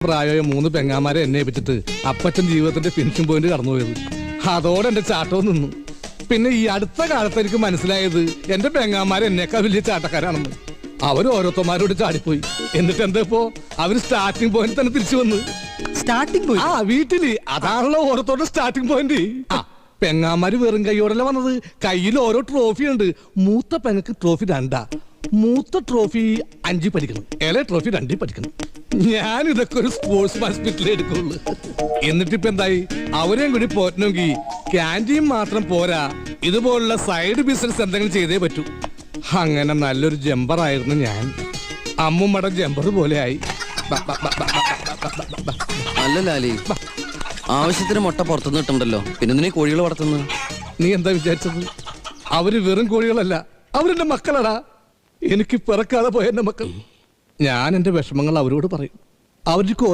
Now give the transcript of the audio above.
പ്രായമായ 3 പെങ്ങാമാരെ എന്നെ ഏൽപ്പിച്ചിട്ട് അപ്പച്ചൻ ജീവിതത്തിന്റെ ഫിനിഷിംഗ് പോയിന്റ് കടന്നുപോയത്. അതോടെ എന്റെ ചാട്ടവും നിന്നു. പിന്നെ ഈ അടുത്ത കാലത്ത് എനിക്ക് മനസ്സിലായത് എന്റെ പെങ്ങാമാരെ എന്നേക്കാൾ വലിയ ചാട്ടക്കാരാണെന്ന്. അവര് ഓരോരുത്തന്മാരോട് ചാടിപ്പോയി. എന്നിട്ട് എന്താ ഇപ്പോ അവര് സ്റ്റാർട്ടിംഗ് പോയിന്റ് തന്നെ തിരിച്ചു വന്ന്. Starting point? ആ, വീട്ടില്. അതാണല്ലോ ഓരോരുത്തരുടെ സ്റ്റാർട്ടിംഗ് പോയിന്റ്. പെങ്ങാമാര് വെറും കൈയോടല്ല വന്നത്. കയ്യിൽ ഓരോ ട്രോഫി ഉണ്ട്. മൂത്ത പെങ്ങക്ക് ട്രോഫി 2, മൂത്ത ട്രോഫി 5 പഠിക്കണം, ഇളയ ട്രോഫി 2 പഠിക്കണം. ഞാൻ ഇതൊക്കെ ഒരു സ്പോർട്സ് ഹോസ്പിറ്റലിൽ എടുക്കുള്ളൂ. എന്നിട്ടിപ്പോ എന്തായി? അവരെയും കൂടി പോറ്റണമെങ്കിൽ ക്യാൻറ്റീൻ മാത്രം പോരാ, ഇതുപോലുള്ള സൈഡ് ബിസിനസ് എന്തെങ്കിലും ചെയ്തേ പറ്റൂ. അങ്ങനെ നല്ലൊരു ജമ്പർ ആയിരുന്നു ഞാൻ. അമ്മുമ്മയുടെ ജമ്പർ പോലെ ആയി. അല്ല ലാലി, ആവശ്യത്തിന് മുട്ട പുറത്തുനിന്ന് കിട്ടണ്ടല്ലോ, പിന്നെ നീ കോഴികൾ വളർത്തുന്നു. നീ എന്താ വിചാരിച്ചത്? അവര് വെറും കോഴികളല്ല, അവരെന്റെ മക്കളടാ. എനിക്ക് പിറക്കാതെ പോയ എന്റെ മക്കൾ. ഞാൻ എന്റെ വിഷമങ്ങൾ അവരോട് പറയും. അവർക്ക്